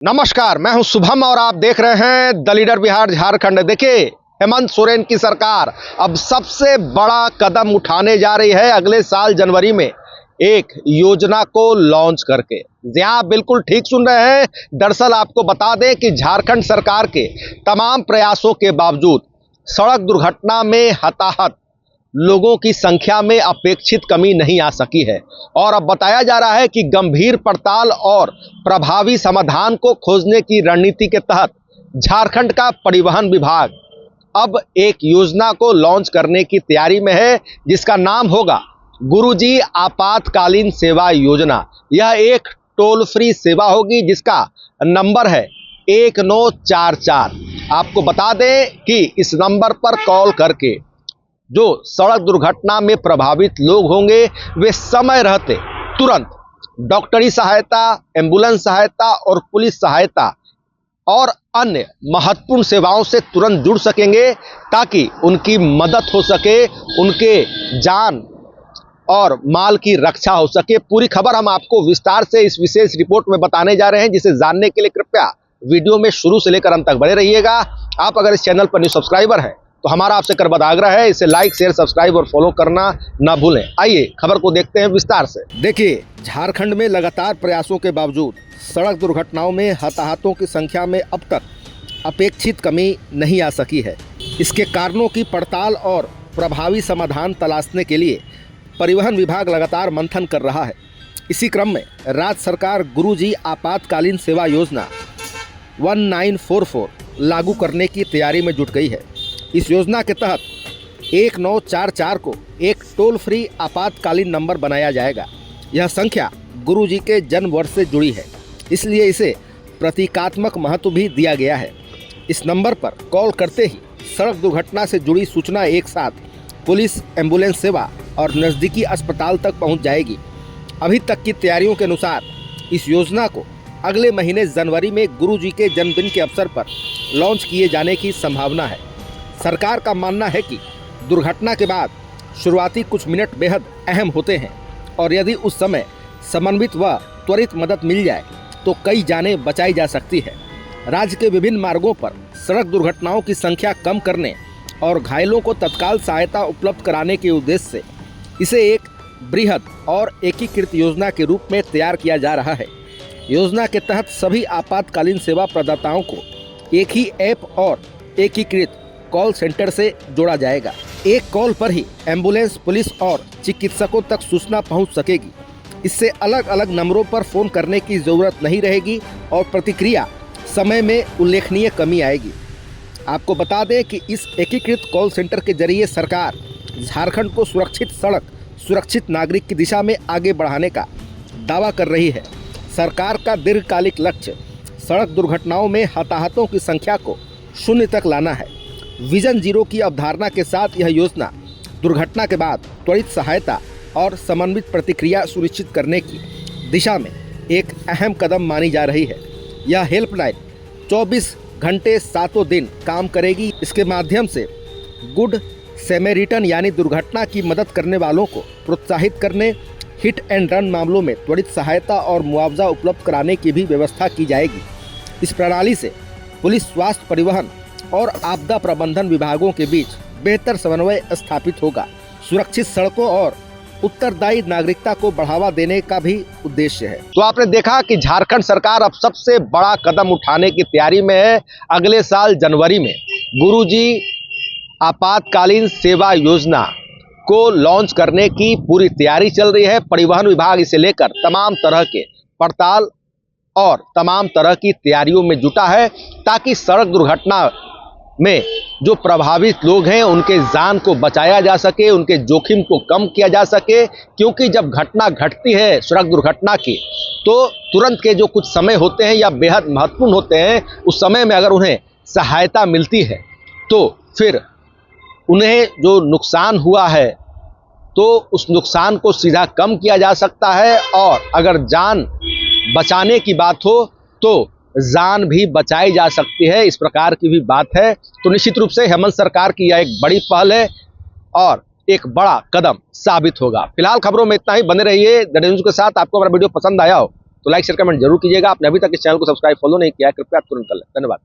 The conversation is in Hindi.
नमस्कार, मैं हूं शुभम और आप देख रहे हैं द लीडर बिहार झारखंड। देखिए, हेमंत सोरेन की सरकार अब सबसे बड़ा कदम उठाने जा रही है अगले साल जनवरी में एक योजना को लॉन्च करके। जी हाँ, बिल्कुल ठीक सुन रहे हैं। दरअसल आपको बता दें कि झारखंड सरकार के तमाम प्रयासों के बावजूद सड़क दुर्घटना में हताहत लोगों की संख्या में अपेक्षित कमी नहीं आ सकी है और अब बताया जा रहा है कि गंभीर पड़ताल और प्रभावी समाधान को खोजने की रणनीति के तहत झारखंड का परिवहन विभाग अब एक योजना को लॉन्च करने की तैयारी में है, जिसका नाम होगा गुरुजी आपातकालीन सेवा योजना। यह एक टोल फ्री सेवा होगी जिसका नंबर है 1944। आपको बता दें कि इस नंबर पर कॉल करके जो सड़क दुर्घटना में प्रभावित लोग होंगे वे समय रहते तुरंत डॉक्टरी सहायता, एम्बुलेंस सहायता और पुलिस सहायता और अन्य महत्वपूर्ण सेवाओं से तुरंत जुड़ सकेंगे ताकि उनकी मदद हो सके, उनके जान और माल की रक्षा हो सके। पूरी खबर हम आपको विस्तार से इस विशेष रिपोर्ट में बताने जा रहे हैं, जिसे जानने के लिए कृपया वीडियो में शुरू से लेकर अंत तक बने रहिएगा। आप अगर इस चैनल पर न्यू सब्सक्राइबर हैं तो हमारा आपसे करबद्ध आग्रह है, इसे लाइक, शेयर, सब्सक्राइब और फॉलो करना ना भूलें। आइए खबर को देखते हैं विस्तार से। देखिए, झारखंड में लगातार प्रयासों के बावजूद सड़क दुर्घटनाओं में हताहतों की संख्या में अब तक अपेक्षित कमी नहीं आ सकी है। इसके कारणों की पड़ताल और प्रभावी समाधान तलाशने के लिए परिवहन विभाग लगातार मंथन कर रहा है। इसी क्रम में राज्य सरकार गुरुजी आपातकालीन सेवा योजना 1944 लागू करने की तैयारी में जुट गई है। इस योजना के तहत 1944 को एक टोल फ्री आपातकालीन नंबर बनाया जाएगा। यह संख्या गुरुजी के जन्म वर्ष से जुड़ी है, इसलिए इसे प्रतीकात्मक महत्व भी दिया गया है। इस नंबर पर कॉल करते ही सड़क दुर्घटना से जुड़ी सूचना एक साथ पुलिस, एम्बुलेंस सेवा और नज़दीकी अस्पताल तक पहुंच जाएगी। अभी तक की तैयारियों के अनुसार इस योजना को अगले महीने जनवरी में गुरुजी के जन्मदिन के अवसर पर लॉन्च किए जाने की संभावना है। सरकार का मानना है कि दुर्घटना के बाद शुरुआती कुछ मिनट बेहद अहम होते हैं और यदि उस समय समन्वित व त्वरित मदद मिल जाए तो कई जानें बचाई जा सकती है। राज्य के विभिन्न मार्गों पर सड़क दुर्घटनाओं की संख्या कम करने और घायलों को तत्काल सहायता उपलब्ध कराने के उद्देश्य से इसे एक बृहद और एकीकृत योजना के रूप में तैयार किया जा रहा है। योजना के तहत सभी आपातकालीन सेवा प्रदाताओं को एक ही ऐप और एकीकृत कॉल सेंटर से जोड़ा जाएगा। एक कॉल पर ही एम्बुलेंस, पुलिस और चिकित्सकों तक सूचना पहुंच सकेगी। इससे अलग अलग नंबरों पर फोन करने की जरूरत नहीं रहेगी और प्रतिक्रिया समय में उल्लेखनीय कमी आएगी। आपको बता दें कि इस एकीकृत कॉल सेंटर के जरिए सरकार झारखंड को सुरक्षित सड़क, सुरक्षित नागरिक की दिशा में आगे बढ़ाने का दावा कर रही है। सरकार का दीर्घकालिक लक्ष्य सड़क दुर्घटनाओं में हताहतों की संख्या को शून्य तक लाना है। विजन जीरो की अवधारणा के साथ यह योजना दुर्घटना के बाद त्वरित सहायता और समन्वित प्रतिक्रिया सुनिश्चित करने की दिशा में एक अहम कदम मानी जा रही है। यह हेल्पलाइन 24 घंटे 7 दिन काम करेगी। इसके माध्यम से गुड सैमेरिटन यानी दुर्घटना की मदद करने वालों को प्रोत्साहित करने, हिट एंड रन मामलों में त्वरित सहायता और मुआवजा उपलब्ध कराने की भी व्यवस्था की जाएगी। इस प्रणाली से पुलिस, स्वास्थ्य, परिवहन और आपदा प्रबंधन विभागों के बीच बेहतर समन्वय स्थापित होगा। सुरक्षित सड़कों और उत्तरदायी नागरिकता को बढ़ावा देने का भी उद्देश्य है। तो आपने देखा कि झारखंड सरकार अब सबसे बड़ा कदम उठाने की तैयारी में है। अगले साल जनवरी में गुरुजी आपातकालीन सेवा योजना को लॉन्च करने की पूरी तैयारी चल रही है। परिवहन विभाग इसे लेकर तमाम तरह के पड़ताल और तमाम तरह की तैयारियों में जुटा है ताकि सड़क दुर्घटना में जो प्रभावित लोग हैं उनके जान को बचाया जा सके, उनके जोखिम को कम किया जा सके। क्योंकि जब घटना घटती है सड़क दुर्घटना की तो तुरंत के जो कुछ समय होते हैं या बेहद महत्वपूर्ण होते हैं, उस समय में अगर उन्हें सहायता मिलती है तो फिर उन्हें जो नुकसान हुआ है तो उस नुकसान को सीधा कम किया जा सकता है और अगर जान बचाने की बात हो तो जान भी बचाई जा सकती है। इस प्रकार की भी बात है। तो निश्चित रूप से हेमंत सरकार की यह एक बड़ी पहल है और एक बड़ा कदम साबित होगा। फिलहाल खबरों में इतना ही। बने रहिए द न्यूज़ के साथ। आपको हमारा वीडियो पसंद आया हो तो लाइक शेयर कमेंट जरूर कीजिएगा। आपने अभी तक इस चैनल को सब्सक्राइब फॉलो नहीं किया है, कृपया तुरंत कर लें। धन्यवाद।